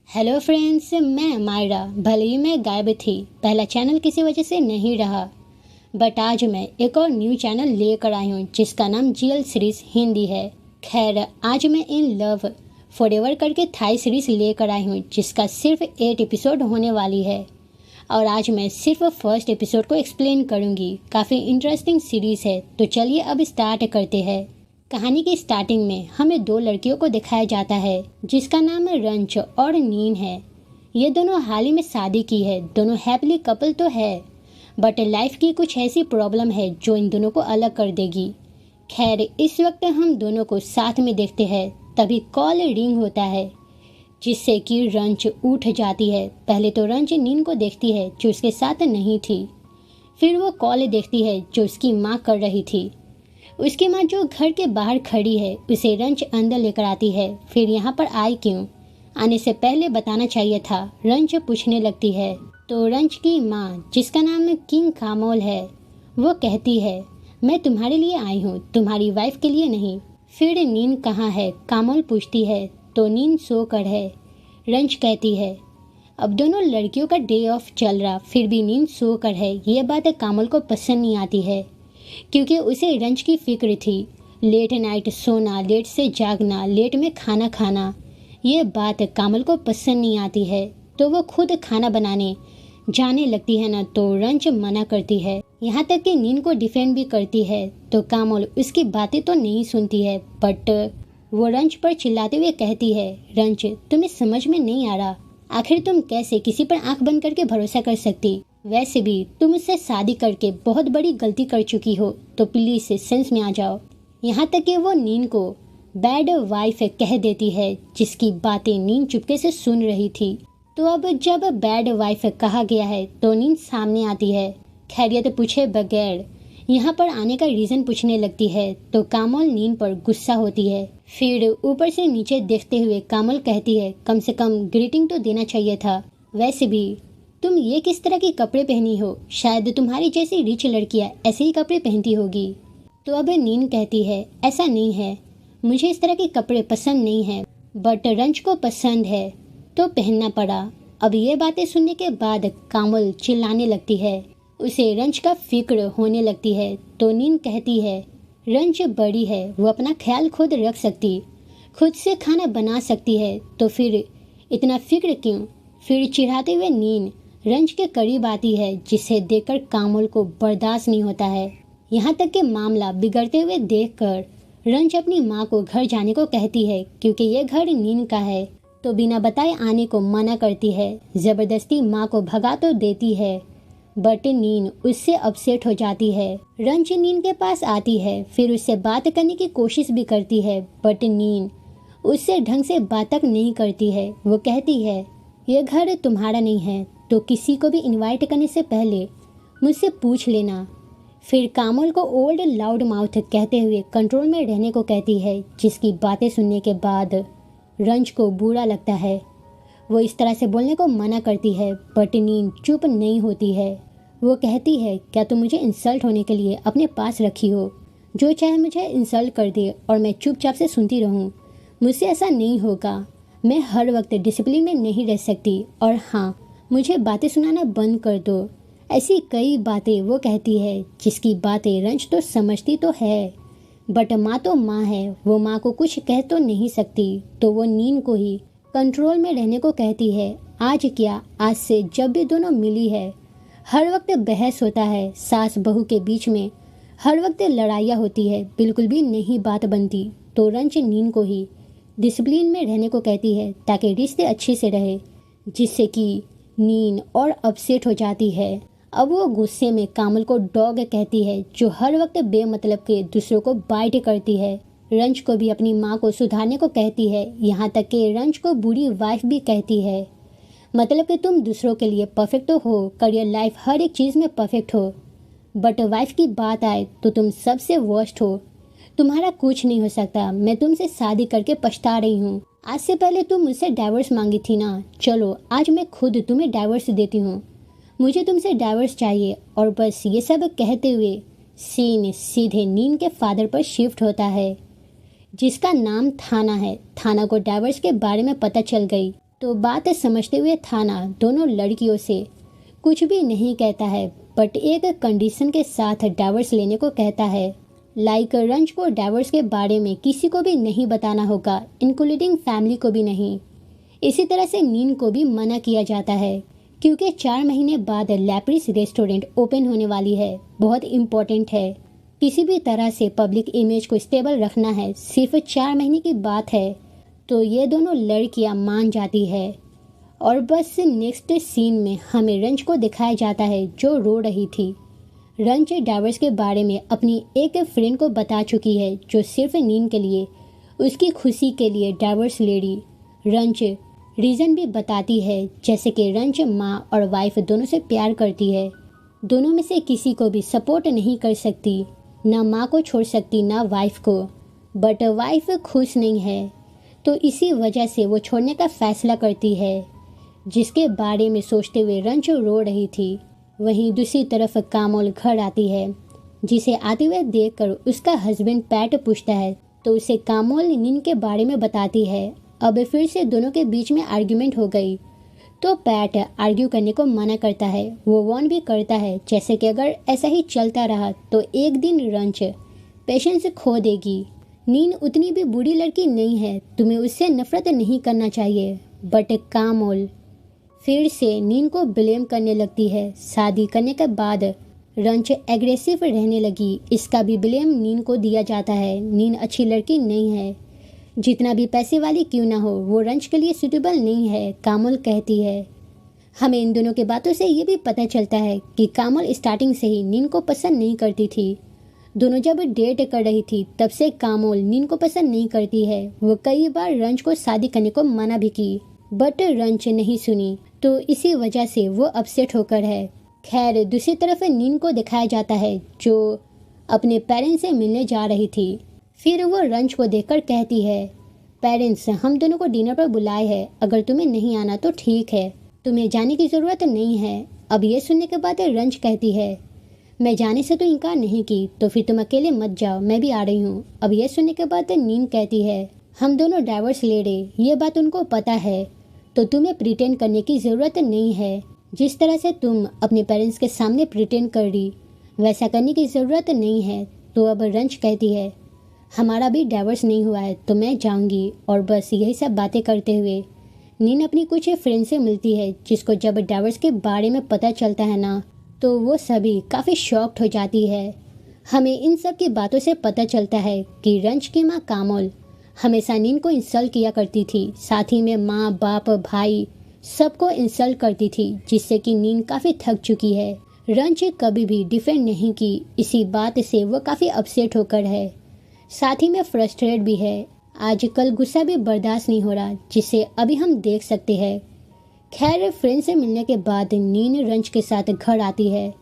Hello friends, मैं मायरा। भले ही मैं गायब थी, पहला चैनल किसी वजह से नहीं रहा, बट आज मैं एक और न्यू चैनल लेकर आई हूँ जिसका नाम जीएल सीरीज हिंदी है। खैर, आज मैं इन लव फॉरएवर करके थाई सीरीज लेकर आई हूँ जिसका सिर्फ 8 एपिसोड होने वाली है और आज मैं सिर्फ फर्स्ट एपिसोड को एक्सप्लेन करूँगी। काफ़ी इंटरेस्टिंग सीरीज है, तो चलिए अब स्टार्ट करते हैं। कहानी की स्टार्टिंग में हमें दो लड़कियों को दिखाया जाता है जिसका नाम रंच और नीन है। ये दोनों हाल ही में शादी की है, दोनों हैप्पी कपल तो है, बट लाइफ की कुछ ऐसी प्रॉब्लम है जो इन दोनों को अलग कर देगी। खैर, इस वक्त हम दोनों को साथ में देखते हैं, तभी कॉल रिंग होता है जिससे कि रंच उठ जाती है। पहले तो रंच नीन को देखती है जो उसके साथ नहीं थी, फिर वो कॉल देखती है जो उसकी माँ कर रही थी। उसकी माँ जो घर के बाहर खड़ी है उसे रंच अंदर लेकर आती है। फिर यहाँ पर आई क्यों, आने से पहले बताना चाहिए था, रंच पूछने लगती है। तो रंच की माँ, जिसका नाम किंग कामोल है, वो कहती है मैं तुम्हारे लिए आई हूँ, तुम्हारी वाइफ के लिए नहीं। फिर नीन कहाँ है, कामोल पूछती है। तो नीन सोकर है। रंच कहती है अब दोनों लड़कियों का डे ऑफ चल रहा, फिर भी नीन सोकर है। ये बात कामोल को पसंद नहीं आती है क्योंकि उसे रंच की फिक्र थी। लेट नाइट सोना, लेट से जागना, लेट में खाना खाना, ये बात कामल को पसंद नहीं आती है। तो वो खुद खाना बनाने जाने लगती है ना, तो रंच मना करती है। यहाँ तक कि नीन को डिफेंड भी करती है। तो कामल उसकी बातें तो नहीं सुनती है, बट वो रंच पर चिल्लाते हुए कहती है रंच, तुम्हें समझ में नहीं आ रहा, आखिर तुम कैसे किसी पर आंख बंद करके भरोसा कर सकती। वैसे भी तुम उससे शादी करके बहुत बड़ी गलती कर चुकी हो, तो प्लीज सेंस में आ जाओ। यहाँ तक कि वो नीन को बैड वाइफ कह देती है जिसकी बातें नीन चुपके से सुन रही थी। तो अब जब बैड वाइफ कहा गया है तो नीन सामने आती है, खैरियत पूछे बगैर यहाँ पर आने का रीज़न पूछने लगती है। तो कामल नीन पर गुस्सा होती है। फिर ऊपर से नीचे देखते हुए कामल कहती है कम से कम ग्रीटिंग तो देना चाहिए था। वैसे भी तुम ये किस तरह के कपड़े पहनी हो, शायद तुम्हारी जैसी रिच लड़कियां ऐसे ही कपड़े पहनती होगी। तो अब नीन कहती है ऐसा नहीं है, मुझे इस तरह के कपड़े पसंद नहीं है, बट रंच को पसंद है तो पहनना पड़ा। अब ये बातें सुनने के बाद कामल चिल्लाने लगती है, उसे रंच का फिक्र होने लगती है। तो नीन कहती है रंच बड़ी है, वो अपना ख्याल खुद रख सकती, खुद से खाना बना सकती है, तो फिर इतना फिक्र क्यों। फिर चिढ़ाते हुए नीन रंच के करीब आती है जिसे देखकर कामल को बर्दाश्त नहीं होता है। यहाँ तक कि मामला बिगड़ते हुए देखकर रंच अपनी माँ को घर जाने को कहती है क्योंकि ये घर नीन का है। तो बिना बताए आने को मना करती है, जबरदस्ती माँ को भगा तो देती है, बट नीन उससे अपसेट हो जाती है। रंच नीन के पास आती है, फिर उससे बात करने की कोशिश भी करती है, बट नीन उससे ढंग से बात तक नहीं करती है। वो कहती है ये घर तुम्हारा नहीं है, तो किसी को भी इनवाइट करने से पहले मुझसे पूछ लेना। फिर कामल को ओल्ड लाउड माउथ कहते हुए कंट्रोल में रहने को कहती है, जिसकी बातें सुनने के बाद रंच को बुरा लगता है। वो इस तरह से बोलने को मना करती है, बट नीन चुप नहीं होती है। वो कहती है क्या तुम मुझे इंसल्ट होने के लिए अपने पास रखी हो, जो चाहे मुझे इंसल्ट कर दे और मैं चुपचाप से सुनती रहूं। मुझसे ऐसा नहीं होगा, मैं हर वक्त डिसिप्लिन में नहीं रह सकती, और हाँ, मुझे बातें सुनाना बंद कर दो। ऐसी कई बातें वो कहती है जिसकी बातें रंच तो समझती तो है, बट माँ तो माँ है, वो माँ को कुछ कह तो नहीं सकती। तो वो नीन को ही कंट्रोल में रहने को कहती है। आज क्या, आज से जब भी दोनों मिली है हर वक्त बहस होता है, सास बहू के बीच में हर वक्त लड़ाइयाँ होती है, बिल्कुल भी नहीं बात बनती। तो रंच नीन को ही डिसिप्लिन में रहने को कहती है ताकि रिश्ते अच्छे से रहे, जिससे कि नीन और अपसेट हो जाती है। अब वो गुस्से में कामल को डॉग कहती है जो हर वक्त बेमतलब के दूसरों को बाइट करती है। रंच को भी अपनी माँ को सुधारने को कहती है, यहाँ तक कि रंच को बुरी वाइफ भी कहती है। मतलब कि तुम दूसरों के लिए परफेक्ट तो हो, करियर लाइफ हर एक चीज़ में परफेक्ट हो, बट वाइफ की बात आए तो तुम सबसे वर्स्ट हो, तुम्हारा कुछ नहीं हो सकता। मैं तुमसे शादी करके पछता रही हूँ, आज से पहले तुम मुझसे डाइवोर्स मांगी थी ना, चलो आज मैं खुद तुम्हें डाइवोर्स देती हूँ, मुझे तुमसे डाइवोर्स चाहिए। और बस ये सब कहते हुए सीन सीधे नीन के फादर पर शिफ्ट होता है, जिसका नाम थाना है। थाना को डाइवोर्स के बारे में पता चल गई तो बात समझते हुए थाना दोनों लड़कियों से कुछ भी नहीं कहता है, बट एक कंडीशन के साथ डाइवोर्स लेने को कहता है। लाइक रंज को डाइवोर्स के बारे में किसी को भी नहीं बताना होगा, इंक्लूडिंग फैमिली को भी नहीं। इसी तरह से नीन को भी मना किया जाता है, क्योंकि 4 महीने बाद लैप्रिस रेस्टोरेंट ओपन होने वाली है। बहुत इम्पोर्टेंट है, किसी भी तरह से पब्लिक इमेज को स्टेबल रखना है। सिर्फ 4 महीने की बात है, तो ये दोनों लड़कियां मान जाती है। और बस नेक्स्ट सीन में हमें रंज को दिखाया जाता है जो रो रही थी। रंज डाइवोर्स के बारे में अपनी एक फ्रेंड को बता चुकी है, जो सिर्फ नीन के लिए, उसकी खुशी के लिए डाइवोर्स ले रही। रंज रीज़न भी बताती है, जैसे कि रंज माँ और वाइफ दोनों से प्यार करती है, दोनों में से किसी को भी सपोर्ट नहीं कर सकती, ना माँ को छोड़ सकती ना वाइफ को। बट वाइफ खुश नहीं है, तो इसी वजह से वो छोड़ने का फैसला करती है, जिसके बारे में सोचते हुए रंज रो रही थी। वहीं दूसरी तरफ कामोल घर आती है, जिसे आते हुए देखकर उसका हस्बैंड पैट पूछता है, तो उसे कामोल नीन के बारे में बताती है। अब फिर से दोनों के बीच में आर्ग्यूमेंट हो गई, तो पैट आर्ग्यू करने को मना करता है। वो वार्न भी करता है, जैसे कि अगर ऐसा ही चलता रहा तो एक दिन रंज पेशेंस खो देगी। नीन उतनी भी बुरी लड़की नहीं है, तुम्हें उससे नफरत नहीं करना चाहिए। बट कामोल फिर से नीन को ब्लेम करने लगती है। शादी करने के बाद रंज एग्रेसिव रहने लगी, इसका भी ब्लेम नीन को दिया जाता है। नीन अच्छी लड़की नहीं है, जितना भी पैसे वाली क्यों ना हो, वो रंज के लिए सूटेबल नहीं है, कामोल कहती है। हमें इन दोनों की बातों से ये भी पता चलता है कि कामोल स्टार्टिंग से ही नीन को पसंद नहीं करती थी। दोनों जब डेट कर रही थी तब से कामोल नीन को पसंद नहीं करती है। वो कई बार रंज को शादी करने को मना भी की, बट रंज नहीं सुनी, तो इसी वजह से वो अपसेट होकर है। खैर दूसरी तरफ नीन को दिखाया जाता है, जो अपने पेरेंट्स से मिलने जा रही थी। फिर वो रंज को देखकर कहती है, पेरेंट्स हम दोनों को डिनर पर बुलाए हैं, अगर तुम्हें नहीं आना तो ठीक है, तुम्हें जाने की ज़रूरत नहीं है। अब ये सुनने के बाद रंज कहती है, मैं जाने से तो इनकार नहीं की, तो फिर तुम अकेले मत जाओ, मैं भी आ रही हूँ। अब ये सुनने के बाद नीन कहती है, हम दोनों डाइवोर्स ले रहे, ये बात उनको पता है, तो तुम्हें प्रिटेंड करने की ज़रूरत नहीं है। जिस तरह से तुम अपने पेरेंट्स के सामने प्रिटेंड कर रही, वैसा करने की ज़रूरत नहीं है। तो अब रंज कहती है, हमारा भी डाइवोर्स नहीं हुआ है, तो मैं जाऊंगी। और बस यही सब बातें करते हुए नीन अपनी कुछ फ्रेंड से मिलती है, जिसको जब डाइवोर्स के बारे में पता चलता है ना, तो वो सभी काफ़ी शॉक्ड हो जाती है। हमें इन सब की बातों से पता चलता है कि रंज की माँ कामोल हमेशा नीन को इंसल्ट किया करती थी, साथ ही में माँ बाप भाई सबको इंसल्ट करती थी, जिससे कि नीन काफ़ी थक चुकी है। रंज कभी भी डिफेंड नहीं की, इसी बात से वो काफ़ी अपसेट होकर है, साथ ही में फ्रस्ट्रेट भी है। आजकल गुस्सा भी बर्दाश्त नहीं हो रहा, जिसे अभी हम देख सकते हैं। खैर फ्रेंड से मिलने के बाद नीन रंज के साथ घर आती है,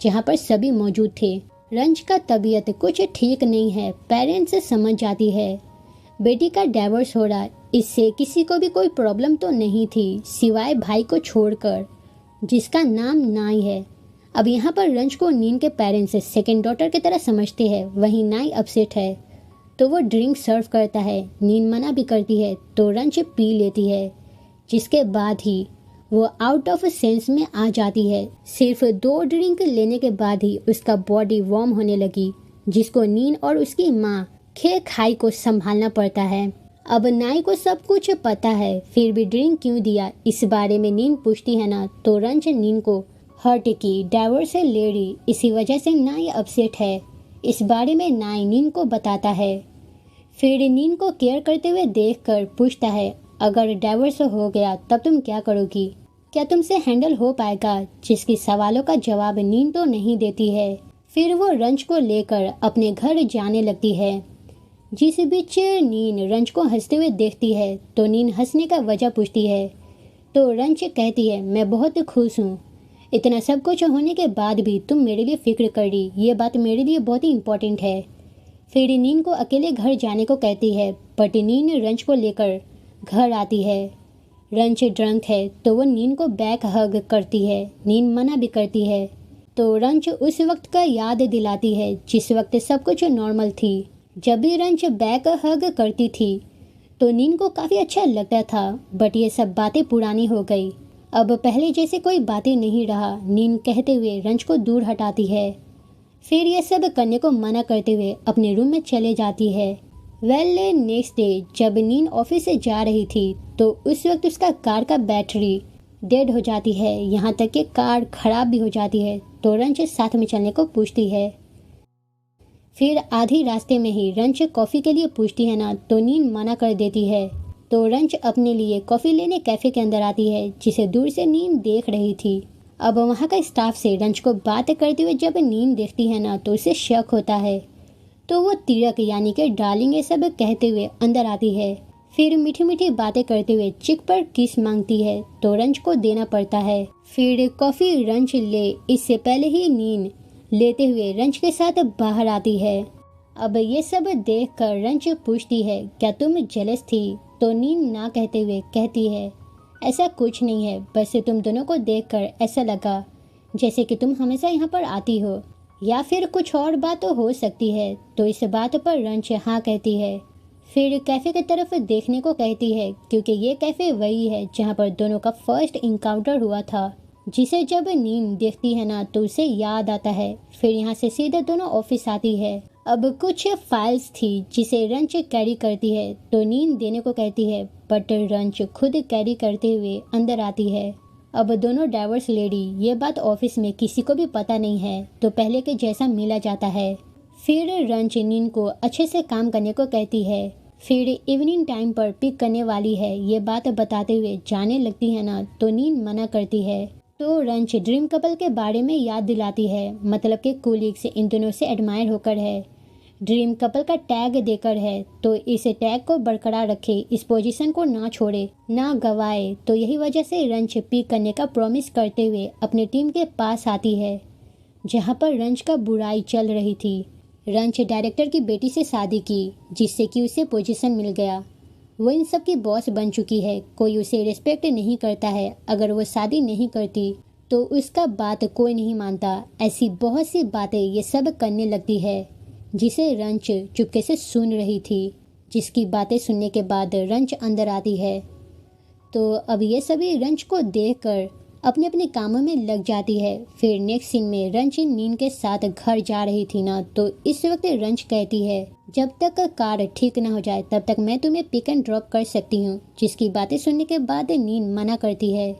जहाँ पर सभी मौजूद थे। रंज का तबीयत कुछ ठीक नहीं है, पेरेंट्स समझ जाती है, बेटी का डाइवोर्स हो रहा, इससे किसी को भी कोई प्रॉब्लम तो नहीं थी, सिवाय भाई को छोड़कर, जिसका नाम नाई है। अब यहाँ पर रंज को नीन के पेरेंट्स सेकंड डॉटर की तरह समझते हैं। वहीं नाई अपसेट है, तो वो ड्रिंक सर्व करता है। नीन मना भी करती है, तो रंज पी लेती है, जिसके बाद ही वो आउट ऑफ सेंस में आ जाती है। सिर्फ 2 ड्रिंक लेने के बाद ही उसका बॉडी वार्म होने लगी, जिसको नीन और उसकी माँ खे खाई को संभालना पड़ता है। अब नाई को सब कुछ पता है, फिर भी ड्रिंक क्यों दिया, इस बारे में नीन पूछती है ना, तो रंज नीन को हर्ट की, डाइवोर्स से ले रही, इसी वजह से नाई अपसेट है। इस बारे में नाई नीन को बताता है। फिर नीन को केयर करते हुए देखकर पूछता है, अगर डाइवोर्स हो गया तब तुम क्या करोगी, क्या तुमसे हैंडल हो पाएगा, जिसकी सवालों का जवाब नीन तो नहीं देती है। फिर वो रंज को लेकर अपने घर जाने लगती है, जिस बीच नीन रंज को हंसते हुए देखती है, तो नीन हंसने का वजह पूछती है, तो रंज कहती है, मैं बहुत खुश हूँ, इतना सब कुछ होने के बाद भी तुम मेरे लिए फिक्र कर रही, ये बात मेरे लिए बहुत ही इम्पोर्टेंट है। फिर नीन को अकेले घर जाने को कहती है, बट नीन रंज को लेकर घर आती है। रंज ड्रंक है, तो वो नीन को बैक हग करती है, नीन मना भी करती है, तो रंज उस वक्त का याद दिलाती है जिस वक्त सब कुछ नॉर्मल थी। जब भी रंज बैक हग करती थी, तो नीन को काफ़ी अच्छा लगता था, बट ये सब बातें पुरानी हो गई। अब पहले जैसे कोई बातें नहीं रहा। नीन कहते हुए रंज को दूर हटाती है, फिर ये सब करने को मना करते हुए अपने रूम में चले जाती है। नेक्स्ट डे जब नीन ऑफिस से जा रही थी तो उस वक्त उसका कार का बैटरी डेड हो जाती है, यहाँ तक कि कार खराब भी हो जाती है। तो रंज साथ में चलने को पूछती है। फिर आधी रास्ते में ही रंज कॉफ़ी के लिए पूछती है ना, तो नीन मना कर देती है। तो रंज अपने लिए कॉफ़ी लेने कैफ़े के अंदर आती है, जिसे दूर से नीन देख रही थी। अब वहाँ का स्टाफ से रंज को बात करते हुए जब नीन देखती है ना, तो उसे शक होता है। तो वो तिरक यानी कि डार्लिंग ये सब कहते हुए अंदर आती है। फिर मीठी मीठी बातें करते हुए चिक पर किस मांगती है, तो रंज को देना पड़ता है। फिर कॉफ़ी रंज ले, इससे पहले ही नीन लेते हुए रंज के साथ बाहर आती है। अब ये सब देखकर रंज पूछती है, क्या तुम जेलस थी? तो नीन ना कहते हुए कहती है, ऐसा कुछ नहीं है, बस तुम दोनों को देखकर ऐसा लगा जैसे कि तुम हमेशा यहाँ पर आती हो, या फिर कुछ और बात तो हो सकती है। तो इस बात पर रंज हाँ कहती है। फिर कैफ़े की तरफ देखने को कहती है, क्योंकि ये कैफ़े वही है जहाँ पर दोनों का फर्स्ट इनकाउंटर हुआ था, जिसे जब नीन देखती है ना, तो उसे याद आता है। फिर यहाँ से सीधे दोनों ऑफिस आती है। अब कुछ फाइल्स थी जिसे रंज कैरी करती है, तो नीन देने को कहती है, बट रंज खुद कैरी करते हुए अंदर आती है। अब दोनों डाइवर्स लेडी, ये बात ऑफिस में किसी को भी पता नहीं है, तो पहले के जैसा मिला जाता है। फिर रंज नीन को अच्छे से काम करने को कहती है। फिर इवनिंग टाइम पर पिक करने वाली है, ये बात बताते हुए जाने लगती है ना, तो नीन मना करती है। तो रंज ड्रीम कपल के बारे में याद दिलाती है, मतलब कि कोलीग्स इन दोनों से एडमायर होकर है, ड्रीम कपल का टैग देकर है, तो इस टैग को बरकरार रखे, इस पोजीशन को ना छोड़े ना गवाए। तो यही वजह से रंज पिक करने का प्रॉमिस करते हुए अपनी टीम के पास आती है, जहाँ पर रंज का बुराई चल रही थी। रंज डायरेक्टर की बेटी से शादी की, जिससे कि उसे पोजीशन मिल गया। वो इन सब की बॉस बन चुकी है, कोई उसे रिस्पेक्ट नहीं करता है। अगर वो शादी नहीं करती तो उसका बात कोई नहीं मानता। ऐसी बहुत सी बातें ये सब करने लगती है, जिसे रंज चुपके से सुन रही थी। जिसकी बातें सुनने के बाद रंज अंदर आती है। तो अब ये सभी रंज को देखकर अपने अपने कामों में लग जाती है। फिर नेक्स्ट सीन में रंज नीन के साथ घर जा रही थी ना, तो इस वक्त रंज कहती है, जब तक कार ठीक ना हो जाए तब तक मैं तुम्हें पिक एंड ड्रॉप कर सकती हूँ। जिसकी बातें सुनने के बाद नीन मना करती है।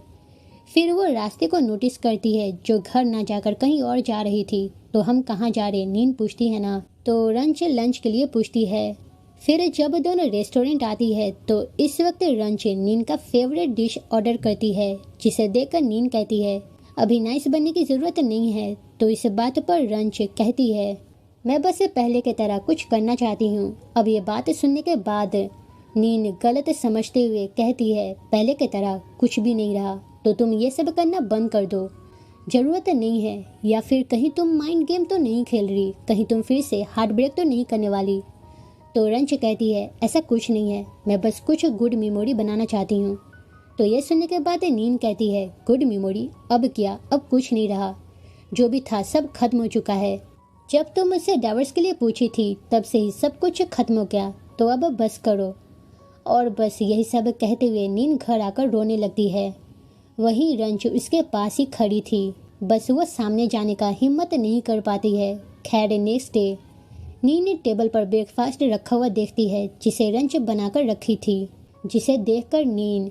फिर वो रास्ते को नोटिस करती है, जो घर ना जाकर कहीं और जा रही थी। तो हम कहाँ जा रहे, नीन पूछती है ना, तो रंज लंच के लिए पूछती है। फिर जब दोनों रेस्टोरेंट आती है, तो इस वक्त रंज नीन का फेवरेट डिश ऑर्डर करती है, जिसे देखकर नीन कहती है, अभी नाइस बनने की ज़रूरत नहीं है। तो इस बात पर रंज कहती है, मैं बस पहले की तरह कुछ करना चाहती हूँ। अब ये बात सुनने के बाद नीन गलत समझते हुए कहती है, पहले की तरह कुछ भी नहीं रहा, तो तुम ये सब करना बंद कर दो, ज़रूरत नहीं है। या फिर कहीं तुम माइंड गेम तो नहीं खेल रही, कहीं तुम फिर से हार्ट ब्रेक तो नहीं करने वाली। तो रंज कहती है, ऐसा कुछ नहीं है, मैं बस कुछ गुड मेमोरी बनाना चाहती हूँ। तो ये सुनने के बाद नीन कहती है, गुड मेमोरी? अब क्या? अब कुछ नहीं रहा, जो भी था सब खत्म हो चुका है। जब तुम मुझसे डाइवर्स के लिए पूछी थी तब से ही सब कुछ खत्म हो गया, तो अब बस करो। और बस यही सब कहते हुए नीन घर आकर रोने लगती है। वहीं रंज उसके पास ही खड़ी थी, बस वो सामने जाने का हिम्मत नहीं कर पाती है। खैर नेक्स्ट डे नीन ने टेबल पर ब्रेकफास्ट रखा हुआ देखती है, जिसे रंज बनाकर रखी थी, जिसे देखकर नीन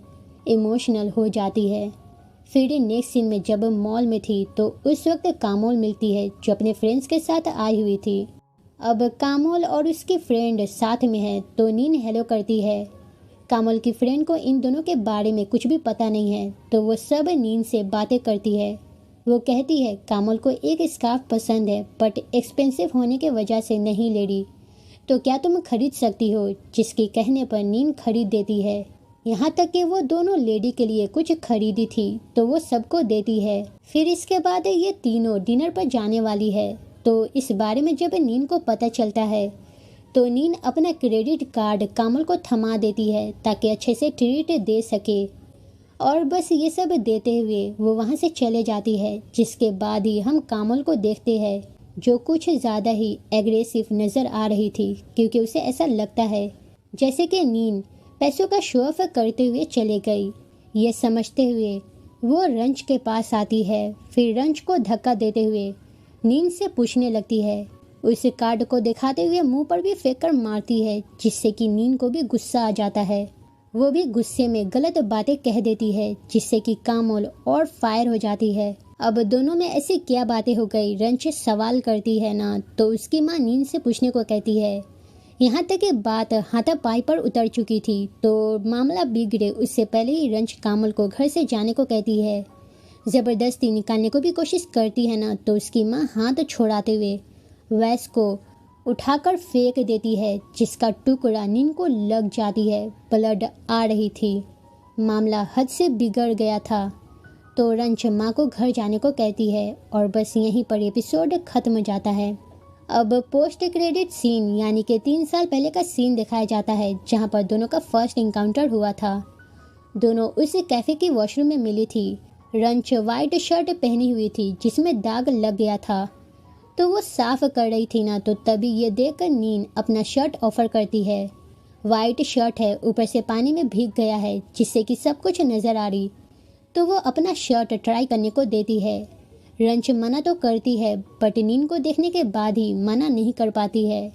इमोशनल हो जाती है। फिर नेक्स्ट सीन में जब मॉल में थी, तो उस वक्त कामोल मिलती है, जो अपने फ्रेंड्स के साथ आई हुई थी। अब कामोल और उसकी फ्रेंड साथ में है, तो नीन हेलो करती है। कामोल की फ्रेंड को इन दोनों के बारे में कुछ भी पता नहीं है, तो वो सब नीन से बातें करती है। वो कहती है, कामोल को एक स्कार्फ पसंद है, बट एक्सपेंसिव होने के वजह से नहीं ले रही, तो क्या तुम खरीद सकती हो? जिसके कहने पर नीन खरीद देती है। यहाँ तक कि वो दोनों लेडी के लिए कुछ खरीदी थी, तो वो सबको देती है। फिर इसके बाद ये तीनों डिनर पर जाने वाली है। तो इस बारे में जब नीन को पता चलता है, तो नीन अपना क्रेडिट कार्ड कामोल को थमा देती है, ताकि अच्छे से ट्रीट दे सके। और बस ये सब देते हुए वो वहाँ से चले जाती है। जिसके बाद ही हम कामोल को देखते हैं, जो कुछ ज़्यादा ही एग्रेसिव नज़र आ रही थी, क्योंकि उसे ऐसा लगता है जैसे कि नीन पैसों का शो ऑफ करते हुए चले गई। ये समझते हुए वो रंज के पास आती है, फिर रंज को धक्का देते हुए नीन से पूछने लगती है। उस कार्ड को दिखाते हुए मुंह पर भी फेंक कर मारती है, जिससे कि नीन को भी गुस्सा आ जाता है। वो भी गुस्से में गलत बातें कह देती है, जिससे कि कामोल और फायर हो जाती है। अब दोनों में ऐसी क्या बातें हो गई, रंज सवाल करती है ना, तो उसकी माँ नीन से पूछने को कहती है। यहाँ तक कि बात हाथापाई पर उतर चुकी थी, तो मामला बिगड़े उससे पहले ही रंज कामोल को घर से जाने को कहती है। ज़बरदस्ती निकालने को भी कोशिश करती है ना, तो उसकी माँ हाथ छोड़ाते हुए वैस को उठाकर फेंक देती है, जिसका टुकड़ा नीन को लग जाती है। ब्लड आ रही थी। मामला हद से बिगड़ गया था। तो रंज माँ को घर जाने को कहती है और बस यहीं पर एपिसोड खत्म हो जाता है। अब पोस्ट क्रेडिट सीन यानी कि 3 साल पहले का सीन दिखाया जाता है, जहाँ पर दोनों का फर्स्ट इनकाउंटर हुआ था। दोनों उस कैफे की वॉशरूम में मिली थी। रंज वाइट शर्ट पहनी हुई थी जिसमें दाग लग गया था, तो वो साफ कर रही थी ना, तो तभी ये देखकर नीन अपना शर्ट ऑफर करती है। वाइट शर्ट है, ऊपर से पानी में भीग गया है, जिससे कि सब कुछ नज़र आ रही, तो वो अपना शर्ट ट्राई करने को देती है। रंज मना तो करती है, बट नीन को देखने के बाद ही मना नहीं कर पाती है।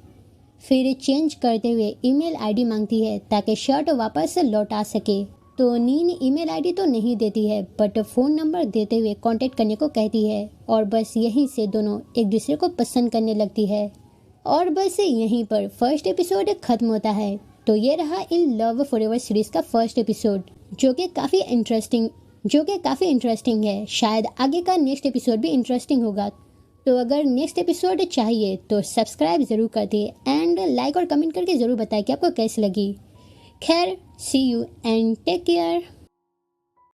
फिर चेंज करते हुए ईमेल आईडी मांगती है ताकि शर्ट वापस लौटा सके। तो नीन ईमेल आईडी तो नहीं देती है, बट फ़ोन नंबर देते हुए कांटेक्ट करने को कहती है, और बस यहीं से दोनों एक दूसरे को पसंद करने लगती है। और बस यहीं पर फर्स्ट एपिसोड खत्म होता है। तो ये रहा इन लव फॉरएवर सीरीज़ का फर्स्ट एपिसोड, जो कि काफ़ी इंटरेस्टिंग है। शायद आगे का नेक्स्ट एपिसोड भी इंटरेस्टिंग होगा। तो अगर नेक्स्ट एपिसोड चाहिए तो सब्सक्राइब ज़रूर कर दिए एंड लाइक और कमेंट करके ज़रूर बताएं कि आपको कैसी लगी। खैर, सी यू एंड टेक केयर।